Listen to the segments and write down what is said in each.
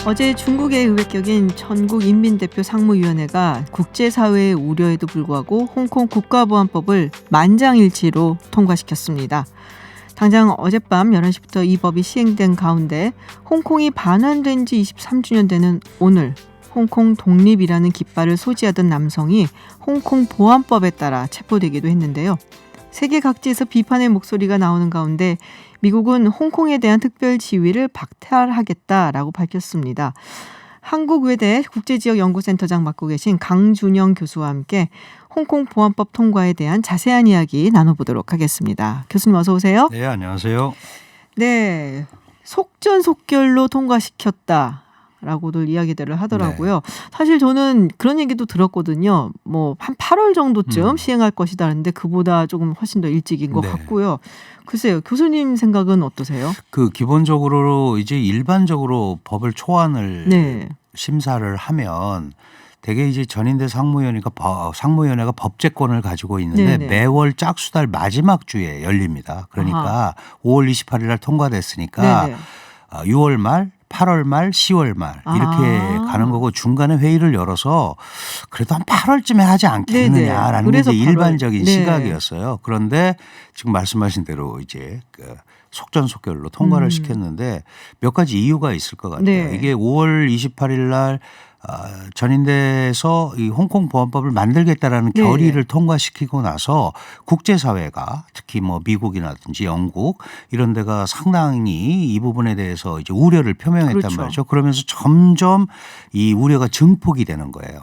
어제 중국의 의회격인 전국인민대표 상무위원회가 국제사회의 우려에도 불구하고 홍콩 국가보안법을 만장일치로 통과시켰습니다. 당장 어젯밤 11시부터 이 법이 시행된 가운데 홍콩이 반환된 지 23주년 되는 오늘 홍콩 독립이라는 깃발을 소지하던 남성이 홍콩 보안법에 따라 체포되기도 했는데요. 세계 각지에서 비판의 목소리가 나오는 가운데 미국은 홍콩에 대한 특별 지위를 박탈하겠다라고 밝혔습니다. 한국외대 국제지역연구센터장 맡고 계신 강준영 교수와 함께 홍콩 보안법 통과에 대한 자세한 이야기 나눠보도록 하겠습니다. 교수님 어서 오세요. 네, 안녕하세요. 네, 속전속결로 통과시켰다라고들 이야기들을 하더라고요. 네. 사실 저는 그런 얘기도 들었거든요. 뭐 한 8월 정도쯤 시행할 것이다 하는데 그보다 조금 훨씬 더 일찍인 것 네. 같고요. 글쎄요, 교수님 생각은 어떠세요? 기본적으로 이제 일반적으로 법을 초안을 네. 심사를 하면 대개 이제 전인대 상무위원회가 법제권을 가지고 있는데 네네. 매월 짝수달 마지막 주에 열립니다. 그러니까 5월 28일 날 통과됐으니까 네네. 6월 말, 8월 말, 10월 말 이렇게 가는 거고 중간에 회의를 열어서 그래도 한 8월쯤에 하지 않겠느냐라는 게 이제 8월. 일반적인 네. 시각이었어요. 그런데 지금 말씀하신 대로 이제 속전속결로 통과를 시켰는데 몇 가지 이유가 있을 것 같아요. 네. 이게 5월 28일 날 전인대에서 이 홍콩 보안법을 만들겠다라는 네. 결의를 통과시키고 나서 국제사회가 특히 뭐 미국이라든지 영국 이런 데가 상당히 이 부분에 대해서 이제 우려를 표명했단 그렇죠. 말이죠. 그러면서 점점 이 우려가 증폭이 되는 거예요.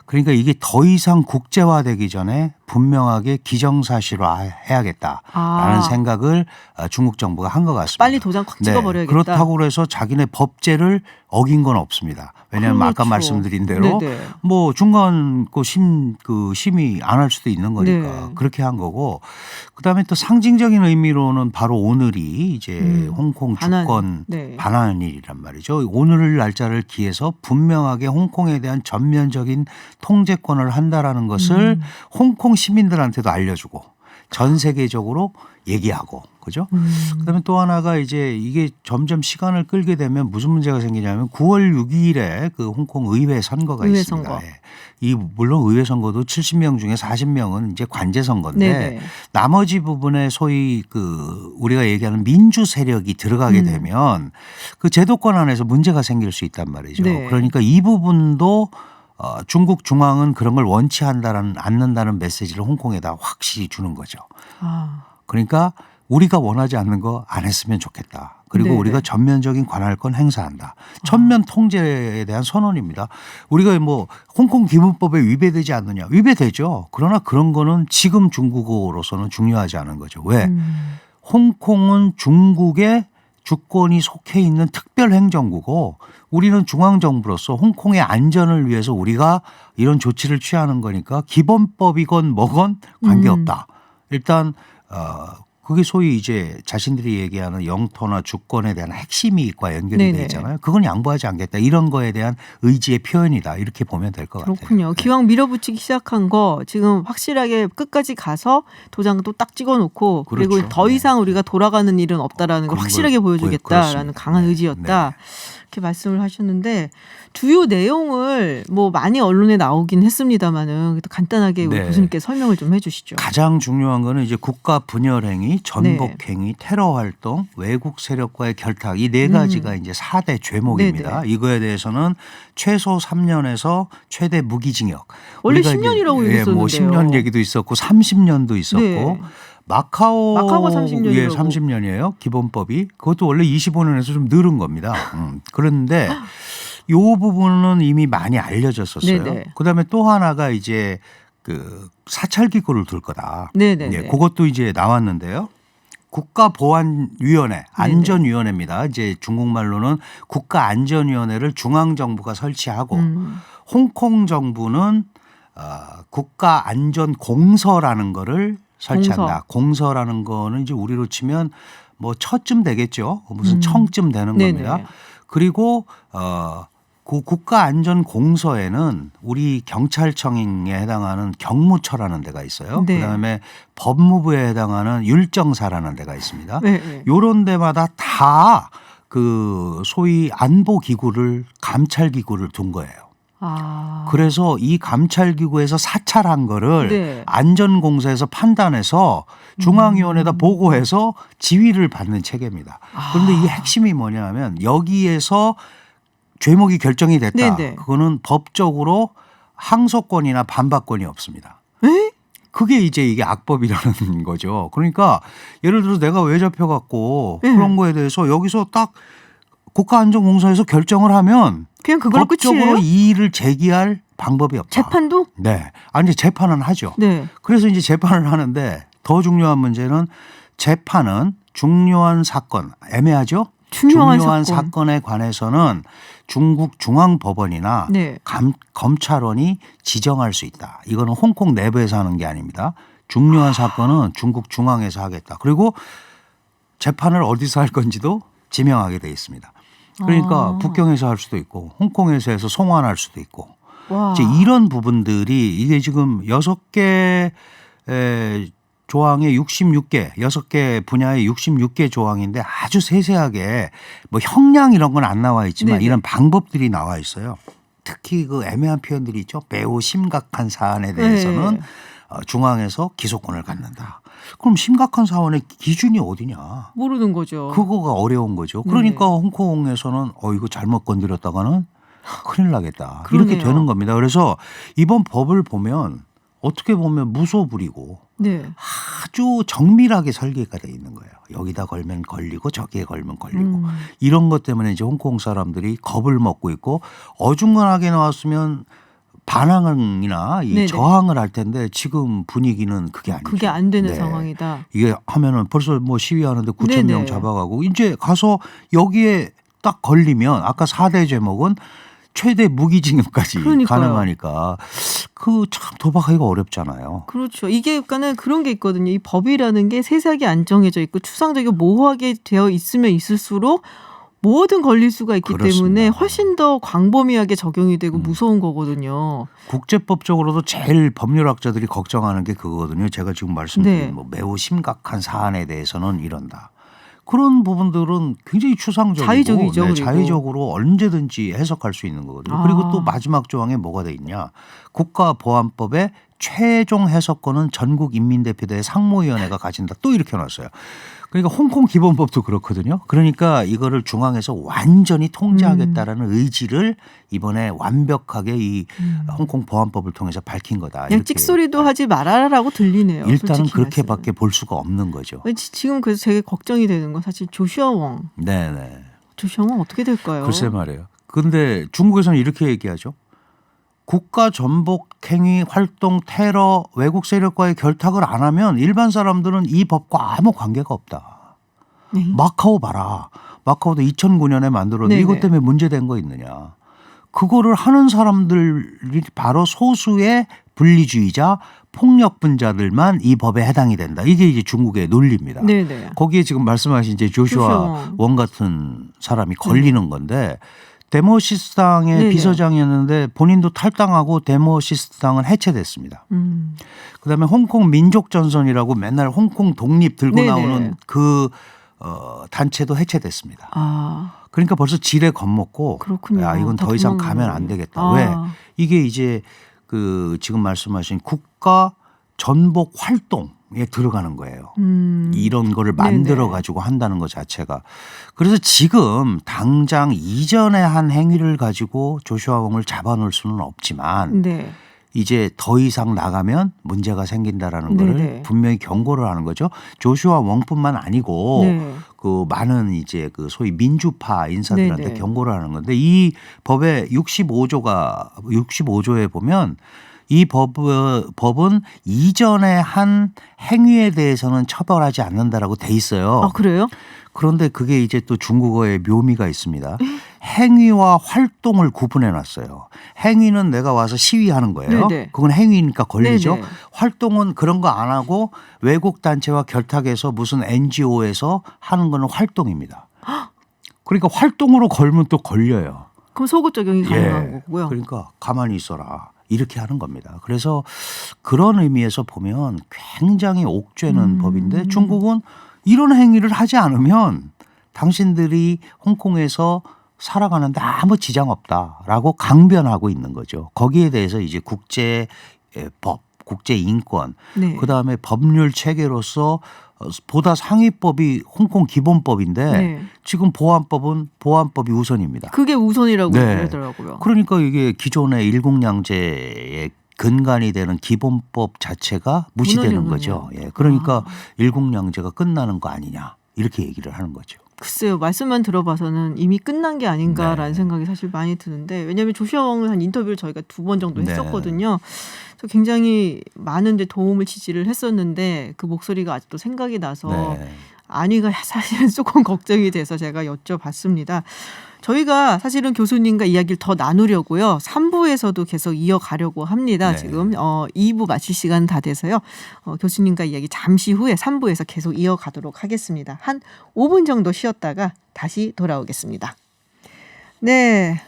그러니까 이게 더 이상 국제화되기 전에 분명하게 기정사실화해야겠다라는 생각을 중국 정부가 한 것 같습니다. 빨리 도장 확 찍어버려야겠다. 그렇다고 그래서 자기네 법제를 어긴 건 없습니다. 왜냐하면 그렇죠. 아까 말씀드린 대로 네네. 뭐 중간 심의 안 할 수도 있는 거니까 네. 그렇게 한 거고 그다음에 또 상징적인 의미로는 바로 오늘이 이제 홍콩 주권 네. 반환일이란 말이죠. 오늘 날짜를 기해서 분명하게 홍콩에 대한 전면적인 통제권을 한다라는 것을 홍콩 시민들한테도 알려주고 전 세계적으로 얘기하고 그죠? 그다음에 또 하나가 이제 이게 점점 시간을 끌게 되면 무슨 문제가 생기냐면 9월 6일에 그 홍콩 의회 선거가 의회 있습니다. 선거. 예. 물론 의회 선거도 70명 중에 40명은 이제 관제 선거인데 네네. 나머지 부분에 소위 우리가 얘기하는 민주 세력이 들어가게 되면 그 제도권 안에서 문제가 생길 수 있단 말이죠. 네. 그러니까 이 부분도 중국 중앙은 그런 걸 원치 않는다는 메시지를 홍콩에다 확실히 주는 거죠. 그러니까 우리가 원하지 않는 거 안 했으면 좋겠다. 그리고 네네. 우리가 전면적인 관할권 행사한다. 전면 통제에 대한 선언입니다. 우리가 뭐 홍콩 기본법에 위배되지 않느냐. 위배되죠. 그러나 그런 거는 지금 중국어로서는 중요하지 않은 거죠. 왜? 홍콩은 중국의 주권이 속해 있는 특별행정구고 우리는 중앙정부로서 홍콩의 안전을 위해서 우리가 이런 조치를 취하는 거니까 기본법이건 뭐건 관계없다. 일단 그게 소위 이제 자신들이 얘기하는 영토나 주권에 대한 핵심 이익과 연결이 네네. 돼 있잖아요. 그건 양보하지 않겠다. 이런 거에 대한 의지의 표현이다. 이렇게 보면 될 것 같아요. 그렇군요. 기왕 밀어붙이기 시작한 거 지금 확실하게 끝까지 가서 도장도 딱 찍어놓고 그리고 그렇죠. 더 이상 우리가 돌아가는 일은 없다라는 걸 그런 확실하게 걸 보여주겠다라는 그렇습니다. 강한 네. 의지였다. 네. 이렇게 말씀을 하셨는데 주요 내용을 뭐 많이 언론에 나오긴 했습니다만은 간단하게 우리 네. 교수님께 설명을 좀 해주시죠. 가장 중요한 거는 이제 국가 분열행위, 전복행위, 테러활동, 외국 세력과의 결탁 이 네 가지가 이제 4대 죄목입니다. 네네. 이거에 대해서는 최소 3년에서 최대 무기징역. 원래 우리가 10년이라고 이제 얘기했었는데요. 뭐 10년 얘기도 있었고 30년도 있었고 네. 마카오가 30년이라고. 예, 30년이에요. 기본법이. 그것도 원래 25년에서 좀 늘은 겁니다. 그런데 이 부분은 이미 많이 알려졌었어요. 네네. 그다음에 또 하나가 이제 사찰기구를 둘 거다. 네네네. 예, 그것도 이제 나왔는데요. 국가보안위원회, 안전위원회입니다. 이제 중국말로는 국가안전위원회를 중앙정부가 설치하고 홍콩 정부는 국가안전공서라는 거를 설치한다. 공서라는 거는 이제 우리로 치면 뭐 처쯤 되겠죠. 무슨 청쯤 되는 네네. 겁니다. 그리고 그 국가안전공서에는 우리 경찰청에 해당하는 경무처라는 데가 있어요. 네. 그다음에 법무부에 해당하는 율정사라는 데가 있습니다. 네. 이런 데마다 다 그 소위 안보 기구를 감찰 기구를 둔 거예요. 아. 그래서 이 감찰 기구에서 사찰한 거를 네. 안전공사에서 판단해서 중앙위원회에다 보고해서 지휘를 받는 체계입니다. 그런데 이 핵심이 뭐냐면 여기에서 죄목이 결정이 됐다. 네네. 그거는 법적으로 항소권이나 반박권이 없습니다. 에? 그게 이제 이게 악법이라는 거죠. 그러니까 예를 들어서 내가 왜 잡혀갖고 네. 그런 거에 대해서 여기서 딱 국가안전공사에서 결정을 하면 그냥 그걸로 법적으로 끝이에요? 이의를 제기할 방법이 없다. 재판도? 네. 아니 이제 재판은 하죠. 네. 그래서 이제 재판을 하는데 더 중요한 문제는 재판은 중요한 사건 애매하죠. 중요한 사건. 사건에 관해서는 중국 중앙법원이나 네. 검찰원이 지정할 수 있다. 이거는 홍콩 내부에서 하는 게 아닙니다. 중요한 사건은 중국 중앙에서 하겠다. 그리고 재판을 어디서 할 건지도 지명하게 돼 있습니다. 그러니까 북경에서 할 수도 있고 홍콩에서 해서 송환할 수도 있고 와. 이제 이런 부분들이 이게 지금 6개 조항의 66개, 6개 분야의 66개 조항인데 아주 세세하게 뭐 형량 이런 건 안 나와 있지만 네네. 이런 방법들이 나와 있어요. 특히 그 애매한 표현들이 있죠. 매우 심각한 사안에 대해서는 네. 중앙에서 기소권을 갖는다. 그럼 심각한 사안의 기준이 어디냐? 모르는 거죠. 그거가 어려운 거죠. 그러니까 홍콩에서는 이거 잘못 건드렸다가는 큰일 나겠다. 이렇게 그러네요. 되는 겁니다. 그래서 이번 법을 보면 어떻게 보면 무소불위고 네. 아주 정밀하게 설계가 돼 있는 거예요. 여기다 걸면 걸리고 저기에 걸면 걸리고 이런 것 때문에 이제 홍콩 사람들이 겁을 먹고 있고 어중간하게 나왔으면 반항이나 이 네네. 저항을 할 텐데 지금 분위기는 그게 아니죠. 그게 안 되는 네. 상황이다. 이게 하면은 벌써 뭐 시위하는데 9천 명 네네. 잡아가고 이제 가서 여기에 딱 걸리면 아까 4대 제목은 최대 무기징역까지 그러니까요. 가능하니까 그 참 도박하기가 어렵잖아요. 그렇죠. 이게 약간은 그런 게 있거든요. 이 법이라는 게 세세하게 안 정해져 있고 추상적이고 모호하게 되어 있으면 있을수록 뭐든 걸릴 수가 있기 그렇습니다. 때문에 훨씬 더 광범위하게 적용이 되고 무서운 거거든요. 국제법적으로도 제일 법률학자들이 걱정하는 게 그거거든요. 제가 지금 말씀드린 네. 뭐 매우 심각한 사안에 대해서는 이런다. 그런 부분들은 굉장히 추상적이고 자의적이죠, 그리고. 자의적으로 언제든지 해석할 수 있는 거거든요. 그리고 또 마지막 조항에 뭐가 돼 있냐. 국가보안법의 최종 해석권은 전국인민대표대회 상무위원회가 가진다. 또 이렇게 놨어요. 그러니까 홍콩 기본법도 그렇거든요. 그러니까 이거를 중앙에서 완전히 통제하겠다라는 의지를 이번에 완벽하게 이 홍콩 보안법을 통해서 밝힌 거다. 그냥 이렇게. 찍소리도 하지 말아라라고 들리네요. 일단은 솔직히 그렇게밖에 말씀은. 볼 수가 없는 거죠. 지금 그래서 되게 걱정이 되는 건 사실 조슈아 웡. 네네. 조슈아 웡 어떻게 될까요? 글쎄 말이에요. 근데 중국에서는 이렇게 얘기하죠. 국가 전복 행위 활동 테러 외국 세력과의 결탁을 안 하면 일반 사람들은 이 법과 아무 관계가 없다. 네. 마카오 봐라. 마카오도 2009년에 만들었는데 네네. 이것 때문에 문제된 거 있느냐. 그거를 하는 사람들이 바로 소수의 분리주의자 폭력분자들만 이 법에 해당이 된다. 이게 이제 중국의 논리입니다. 네네. 거기에 지금 말씀하신 이제 조슈아 웡 같은 사람이 걸리는 건데 데모시스당의 네네. 비서장이었는데 본인도 탈당하고 데모시스당은 해체됐습니다. 그다음에 홍콩 민족전선이라고 맨날 홍콩 독립 들고 네네. 나오는 그 단체도 해체됐습니다. 아, 그러니까 벌써 지레 겁먹고 그렇군요. 야, 이건 다 더 이상 도망가는 가면 안 거예요. 되겠다. 아. 왜? 이게 이제 그 지금 말씀하신 국가 전복 활동에 들어가는 거예요. 이런 거를 만들어 가지고 한다는 것 자체가. 그래서 지금 당장 이전에 한 행위를 가지고 조슈아 웡을 잡아놓을 수는 없지만 네. 이제 더 이상 나가면 문제가 생긴다라는 네네. 거를 분명히 경고를 하는 거죠. 조슈아 웡뿐만 아니고 네. 그 많은 이제 그 소위 민주파 인사들한테 네네. 경고를 하는 건데 이 법의 65조에 보면 이 법은 이전에 한 행위에 대해서는 처벌하지 않는다라고 돼 있어요. 아, 그래요? 그런데 그게 이제 또 중국어의 묘미가 있습니다. 행위와 활동을 구분해 놨어요. 행위는 내가 와서 시위하는 거예요. 네네. 그건 행위니까 걸리죠. 네네. 활동은 그런 거 안 하고 외국 단체와 결탁해서 무슨 NGO에서 하는 거는 활동입니다. 그러니까 활동으로 걸면 또 걸려요. 그럼 속옷 적용이 가능한 거고요. 그러니까 가만히 있어라. 이렇게 하는 겁니다. 그래서 그런 의미에서 보면 굉장히 옥죄는 법인데 중국은 이런 행위를 하지 않으면 당신들이 홍콩에서 살아가는데 아무 지장 없다라고 강변하고 있는 거죠. 거기에 대해서 이제 국제법, 국제인권, 네. 그다음에 법률 체계로서 보다 상위법이 홍콩 기본법인데 네. 지금 보안법이 우선입니다. 그게 우선이라고 네. 그러더라고요. 그러니까 이게 기존의 일국양제의 근간이 되는 기본법 자체가 무시되는 거죠. 무너지는군요. 예. 그러니까 일국양제가 끝나는 거 아니냐 이렇게 얘기를 하는 거죠. 글쎄요. 말씀만 들어봐서는 이미 끝난 게 아닌가라는 네. 생각이 사실 많이 드는데 왜냐하면 조슈아 왕을 한 인터뷰를 저희가 2번 정도 네. 했었거든요. 그래서 굉장히 많은 데 도움을 지지를 했었는데 그 목소리가 아직도 생각이 나서 네. 안위가 사실은 조금 걱정이 돼서 제가 여쭤봤습니다. 저희가 사실은 교수님과 이야기를 더 나누려고요. 3부에서도 계속 이어가려고 합니다. 네. 지금 2부 마칠 시간 다 돼서요. 교수님과 이야기 잠시 후에 3부에서 계속 이어가도록 하겠습니다. 한 5분 정도 쉬었다가 다시 돌아오겠습니다. 네.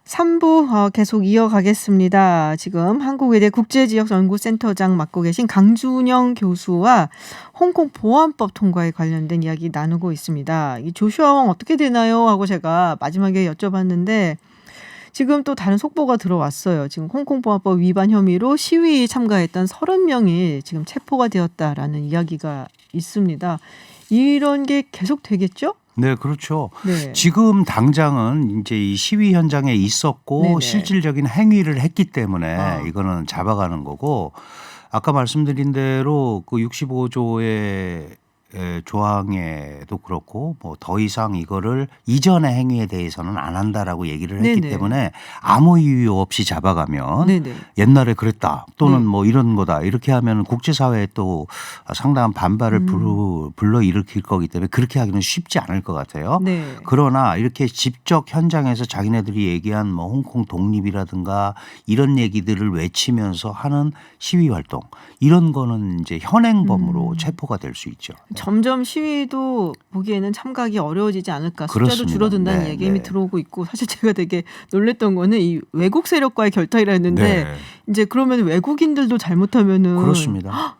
3부 계속 이어가겠습니다. 지금 한국외대 국제지역연구센터장 맡고 계신 강준영 교수와 홍콩 보안법 통과에 관련된 이야기 나누고 있습니다. 이 조슈아 왕 어떻게 되나요? 하고 제가 마지막에 여쭤봤는데 지금 또 다른 속보가 들어왔어요. 지금 홍콩 보안법 위반 혐의로 시위에 참가했던 30명이 지금 체포가 되었다라는 이야기가 있습니다. 이런 게 계속 되겠죠? 네, 그렇죠. 네. 지금 당장은 이제 이 시위 현장에 있었고 네네. 실질적인 행위를 했기 때문에 아. 이거는 잡아가는 거고 아까 말씀드린 대로 그 65조의 조항에도 그렇고 뭐 더 이상 이거를 이전의 행위에 대해서는 안 한다라고 얘기를 했기 네네. 때문에 아무 이유 없이 잡아가면 네네. 옛날에 그랬다 또는 네. 뭐 이런 거다 이렇게 하면 국제사회에 또 상당한 반발을 불러일으킬 거기 때문에 그렇게 하기는 쉽지 않을 것 같아요. 네. 그러나 이렇게 직접 현장에서 자기네들이 얘기한 뭐 홍콩 독립이라든가 이런 얘기들을 외치면서 하는 시위 활동 이런 거는 이제 현행범으로 체포가 될 수 있죠. 점점 시위도 보기에는 참가하기 어려워지지 않을까. 숫자도 그렇습니다. 줄어든다는 네, 얘기 이미 네. 들어오고 있고 사실 제가 되게 놀랬던 거는 이 외국 세력과의 결탁이라 했는데 네. 이제 그러면 외국인들도 잘못하면은 그렇습니다.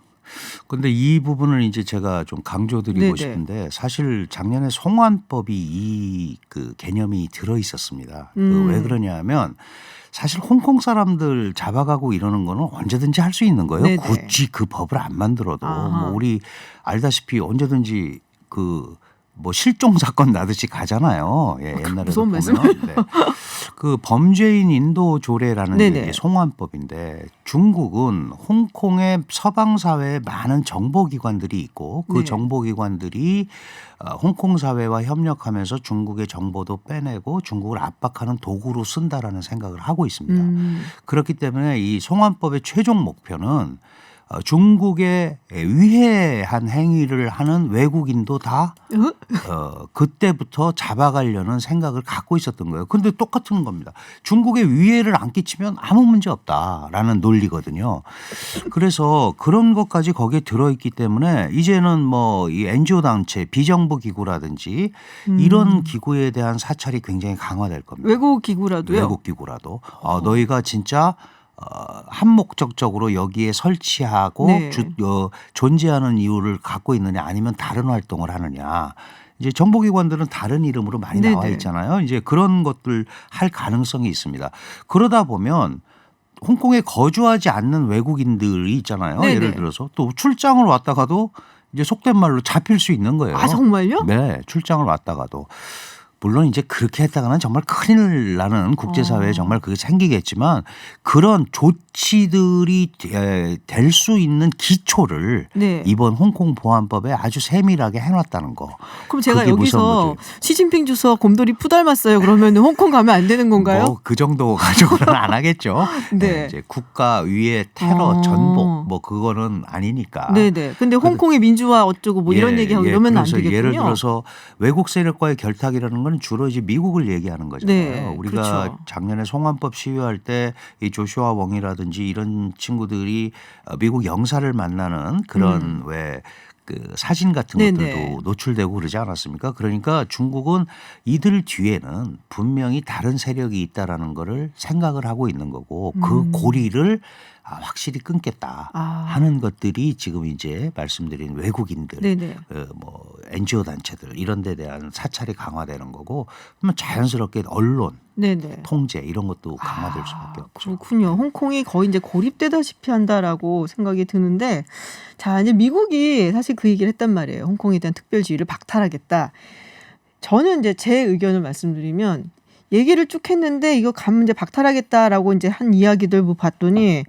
근데 이 부분을 이제 제가 좀 강조드리고 네네. 싶은데 사실 작년에 송환법이 이 그 개념이 들어 있었습니다. 왜 그러냐면 사실 홍콩 사람들 잡아가고 이러는 거는 언제든지 할 수 있는 거예요. 네네. 굳이 그 법을 안 만들어도 아하. 뭐 우리 알다시피 언제든지 그 뭐 실종 사건 나듯이 가잖아요. 예, 옛날에도 무서운 보면 네. 그 범죄인 인도 조례라는 네네. 게 송환법인데 중국은 홍콩의 서방 사회에 많은 정보기관들이 있고 그 네. 정보기관들이 홍콩 사회와 협력하면서 중국의 정보도 빼내고 중국을 압박하는 도구로 쓴다라는 생각을 하고 있습니다. 그렇기 때문에 이 송환법의 최종 목표는 중국에 위해한 행위를 하는 외국인도 다 그때부터 잡아가려는 생각을 갖고 있었던 거예요. 그런데 똑같은 겁니다. 중국에 위해를 안 끼치면 아무 문제 없다라는 논리거든요. 그래서 그런 것까지 거기에 들어있기 때문에 이제는 뭐 이 NGO 단체, 비정부 기구라든지 이런 기구에 대한 사찰이 굉장히 강화될 겁니다. 외국 기구라도요. 외국 기구라도 너희가 진짜 한목적적으로 여기에 설치하고 네. 존재하는 이유를 갖고 있느냐 아니면 다른 활동을 하느냐. 이제 정보기관들은 다른 이름으로 많이 네네. 나와 있잖아요. 이제 그런 것들 할 가능성이 있습니다. 그러다 보면 홍콩에 거주하지 않는 외국인들이 있잖아요. 네네. 예를 들어서 또 출장을 왔다가도 이제 속된 말로 잡힐 수 있는 거예요. 아 정말요? 네, 출장을 왔다가도. 물론 이제 그렇게 했다가는 정말 큰일 나는 국제사회에 정말 그게 생기겠지만 그런 조치들이 될 수 있는 기초를 네. 이번 홍콩 보안법에 아주 세밀하게 해놨다는 거. 그럼 제가 그게 무서운 여기서 거죠. 시진핑 주석 곰돌이 푸 닮았어요. 그러면 홍콩 가면 안 되는 건가요? 뭐 그 정도 가지고는 안 하겠죠. 네. 이제 국가 위에 테러 전복 뭐 그거는 아니니까. 네네. 근데 홍콩의 민주화 어쩌고 뭐 이런 얘기하고 이러면 안 그래서 되겠군요. 예를 들어서 외국 세력과의 결탁이라는 건 주로 이제 미국을 얘기하는 거잖아요. 네, 우리가 그렇죠. 작년에 송환법 시위할 때 이 조슈아 웡이라든지 이런 친구들이 미국 영사를 만나는 그런 왜 그 사진 같은 네네. 것들도 노출되고 그러지 않았습니까? 그러니까 중국은 이들 뒤에는 분명히 다른 세력이 있다라는 거를 생각을 하고 있는 거고 그 고리를 확실히 끊겠다 하는 것들이 지금 이제 말씀드린 외국인들 네네. 뭐 NGO 단체들 이런 데 대한 사찰이 강화되는 거고 그러면 자연스럽게 언론 네네. 통제 이런 것도 강화될 수밖에 없죠. 그렇군요. 홍콩이 거의 이제 고립되다시피 한다라고 생각이 드는데 자 이제 미국이 사실 그 얘기를 했단 말이에요. 홍콩에 대한 특별지위를 박탈하겠다. 저는 이제 제 의견을 말씀드리면 얘기를 쭉 했는데 이거 가면 이제 박탈하겠다라고 이제 한 이야기들 뭐 봤더니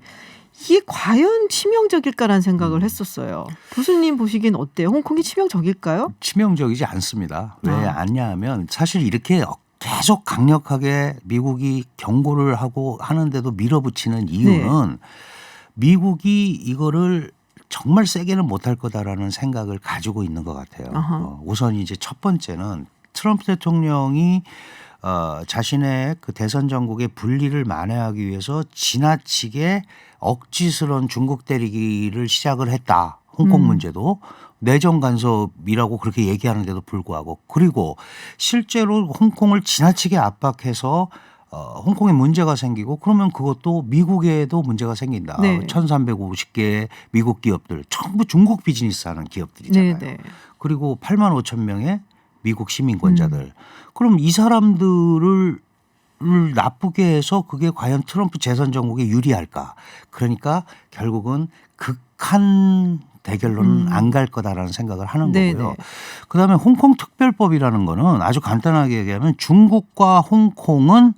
이게 과연 치명적일까라는 생각을 했었어요. 교수님 보시기엔 어때요? 홍콩이 치명적일까요? 치명적이지 않습니다. 왜 않냐하면 사실 이렇게 계속 강력하게 미국이 경고를 하고 하는데도 밀어붙이는 이유는 미국이 이거를 정말 세게는 못할 거다라는 생각을 가지고 있는 것 같아요. 우선 이제 첫 번째는 트럼프 대통령이 자신의 그 대선 전국의 분리를 만회하기 위해서 지나치게 억지스러운 중국 때리기를 시작을 했다. 홍콩 문제도 내정 간섭이라고 그렇게 얘기하는데도 불구하고 그리고 실제로 홍콩을 지나치게 압박해서 홍콩에 문제가 생기고 그러면 그것도 미국에도 문제가 생긴다. 네. 1,350개의 미국 기업들 전부 중국 비즈니스 하는 기업들이잖아요. 네네. 그리고 8만 5천 명의 미국 시민권자들. 그럼 이 사람들을 나쁘게 해서 그게 과연 트럼프 재선 정국에 유리할까. 그러니까 결국은 극한 대결로는 안 갈 거다라는 생각을 하는 거고요. 그다음에 홍콩 특별법이라는 거는 아주 간단하게 얘기하면 중국과 홍콩은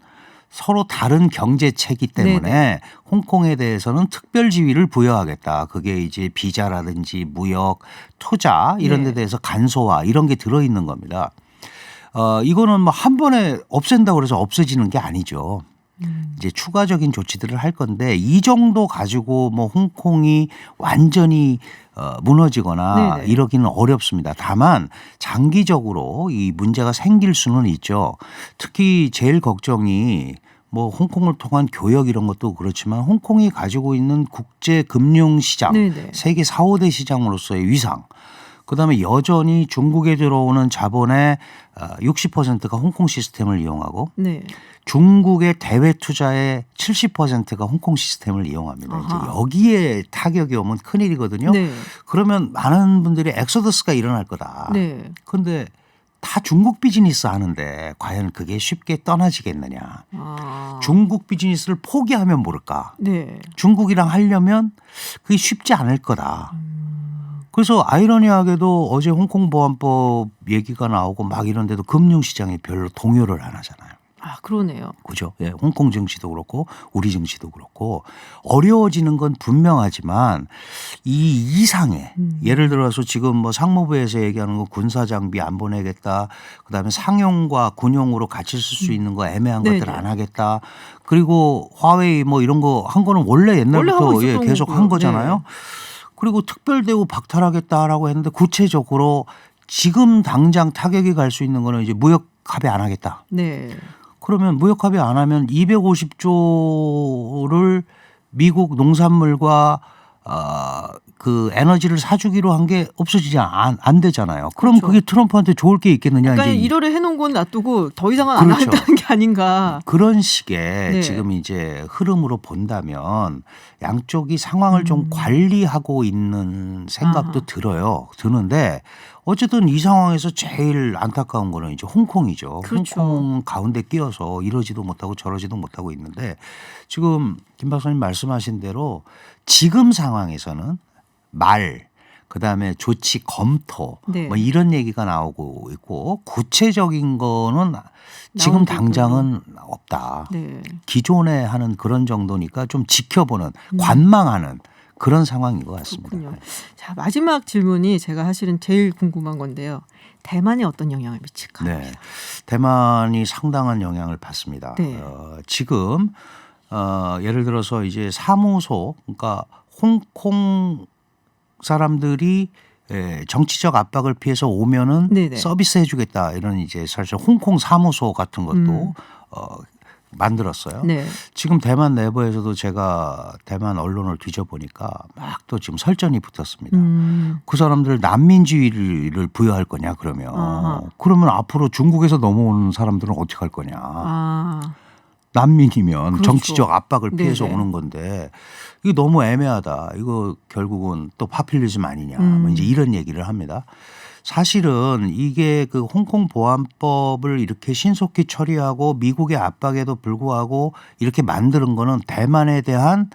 서로 다른 경제체이기 때문에 홍콩에 대해서는 특별 지위를 부여하겠다. 그게 이제 비자라든지 무역, 투자 이런 데 대해서 간소화 이런 게 들어있는 겁니다. 이거는 뭐 한 번에 없앤다고 그래서 없어지는 게 아니죠. 이제 추가적인 조치들을 할 건데 이 정도 가지고 뭐 홍콩이 완전히 무너지거나 이러기는 어렵습니다. 다만 장기적으로 이 문제가 생길 수는 있죠. 특히 제일 걱정이 뭐 홍콩을 통한 교역 이런 것도 그렇지만 홍콩이 가지고 있는 국제 금융 시장, 세계 4, 5대 시장으로서의 위상. 그다음에 여전히 중국에 들어오는 자본의 60%가 홍콩 시스템을 이용하고 중국의 대외 투자의 70%가 홍콩 시스템을 이용합니다. 이제 여기에 타격이 오면 큰일이거든요. 그러면 많은 분들이 엑소더스가 일어날 거다. 그런데 다 중국 비즈니스 하는데 과연 그게 쉽게 떠나지겠느냐. 중국 비즈니스를 포기하면 모를까. 중국이랑 하려면 그게 쉽지 않을 거다. 그래서 아이러니하게도 어제 홍콩 보안법 얘기가 나오고 막 이런데도 금융시장이 별로 동요를 안 하잖아요. 아, 그러네요. 그죠. 예, 홍콩 증시도 그렇고 우리 증시도 그렇고 어려워지는 건 분명하지만 이 이상의 예를 들어서 지금 뭐 상무부에서 얘기하는 거 군사 장비 안 보내겠다. 그다음에 상용과 군용으로 같이 쓸 수 있는 거 애매한 것들 안 하겠다. 그리고 화웨이 뭐 이런 거 한 거는 원래 옛날부터 계속 한 거잖아요. 그리고 특별대우 박탈하겠다라고 했는데 구체적으로 지금 당장 타격이 갈 수 있는 거는 이제 무역 합의 안 하겠다. 그러면 무역 합의 안 하면 250조를 미국 농산물과 그 에너지를 사주기로 한 게 없어지지 안 되잖아요. 그럼 그게 트럼프한테 좋을 게 있겠느냐. 그러니까 1월에 해놓은 건 놔두고 더 이상은 안 하겠다는 게 아닌가. 그런 식의 지금 이제 흐름으로 본다면 양쪽이 상황을 좀 관리하고 있는 생각도 들어요. 드는데 어쨌든 이 상황에서 제일 안타까운 거는 이제 홍콩이죠. 홍콩 가운데 끼어서 이러지도 못하고 저러지도 못하고 있는데 지금 김 박사님 말씀하신 대로 지금 상황에서는 그다음에 조치 검토 뭐 이런 얘기가 나오고 있고 구체적인 거는 지금 당장은 없다. 기존에 하는 그런 정도니까 좀 지켜보는 관망하는 그런 상황인 것 같습니다. 그렇군요. 자, 마지막 질문이 제가 사실은 제일 궁금한 건데요. 대만에 어떤 영향을 미칠까요? 대만이 상당한 영향을 받습니다. 지금 예를 들어서 이제 사무소 그러니까 홍콩 사람들이 정치적 압박을 피해서 오면은 서비스 해주겠다 이런 이제 사실 홍콩 사무소 같은 것도 만들었어요. 지금 대만 내부에서도 제가 대만 언론을 뒤져보니까 막 또 지금 설전이 붙었습니다. 그 사람들 난민지위를 부여할 거냐 그러면 그러면 앞으로 중국에서 넘어오는 사람들은 어떻게 할 거냐. 난민이면 정치적 압박을 피해서 오는 건데 이거 너무 애매하다. 이거 결국은 또 파퓰리즘 아니냐. 뭐 이제 이런 얘기를 합니다. 사실은 이게 그 홍콩 보안법을 이렇게 신속히 처리하고 미국의 압박에도 불구하고 이렇게 만드는 거는 대만에 대한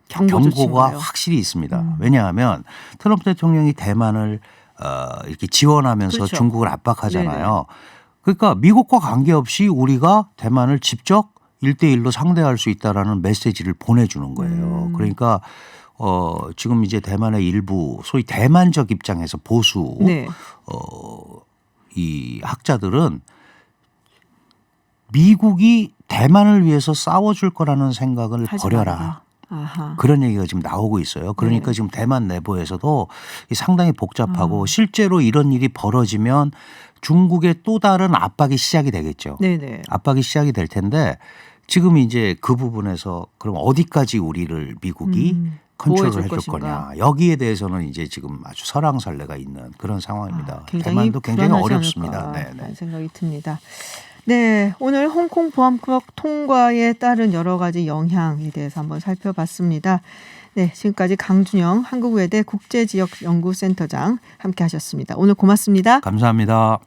경고 경고가 조치인가요? 확실히 있습니다. 왜냐하면 트럼프 대통령이 대만을 이렇게 지원하면서 그렇죠. 중국을 압박하잖아요. 그러니까 미국과 관계없이 우리가 대만을 직접 1대1로 상대할 수 있다라는 메시지를 보내주는 거예요. 그러니까 지금 이제 대만의 일부 소위 대만적 입장에서 보수 네. 이 학자들은 미국이 대만을 위해서 싸워줄 거라는 생각을 하지 버려라. 말아라. 아하. 그런 얘기가 지금 나오고 있어요. 그러니까 네. 지금 대만 내부에서도 상당히 복잡하고 실제로 이런 일이 벌어지면 중국의 또 다른 압박이 시작이 되겠죠. 네네. 압박이 시작이 될 텐데 지금 이제 그 부분에서 그럼 어디까지 우리를 미국이 컨트롤을 보호해줄 해줄 것인가. 거냐. 여기에 대해서는 이제 지금 아주 설왕설래가 있는 그런 상황입니다. 굉장히 대만도 굉장히 불안하지 어렵습니다. 않을까라는 네. 생각이 듭니다. 네, 오늘 홍콩 보안법 통과에 따른 여러 가지 영향에 대해서 한번 살펴봤습니다. 네, 지금까지 강준영 한국외대 국제지역연구센터장 함께하셨습니다. 오늘 고맙습니다. 감사합니다.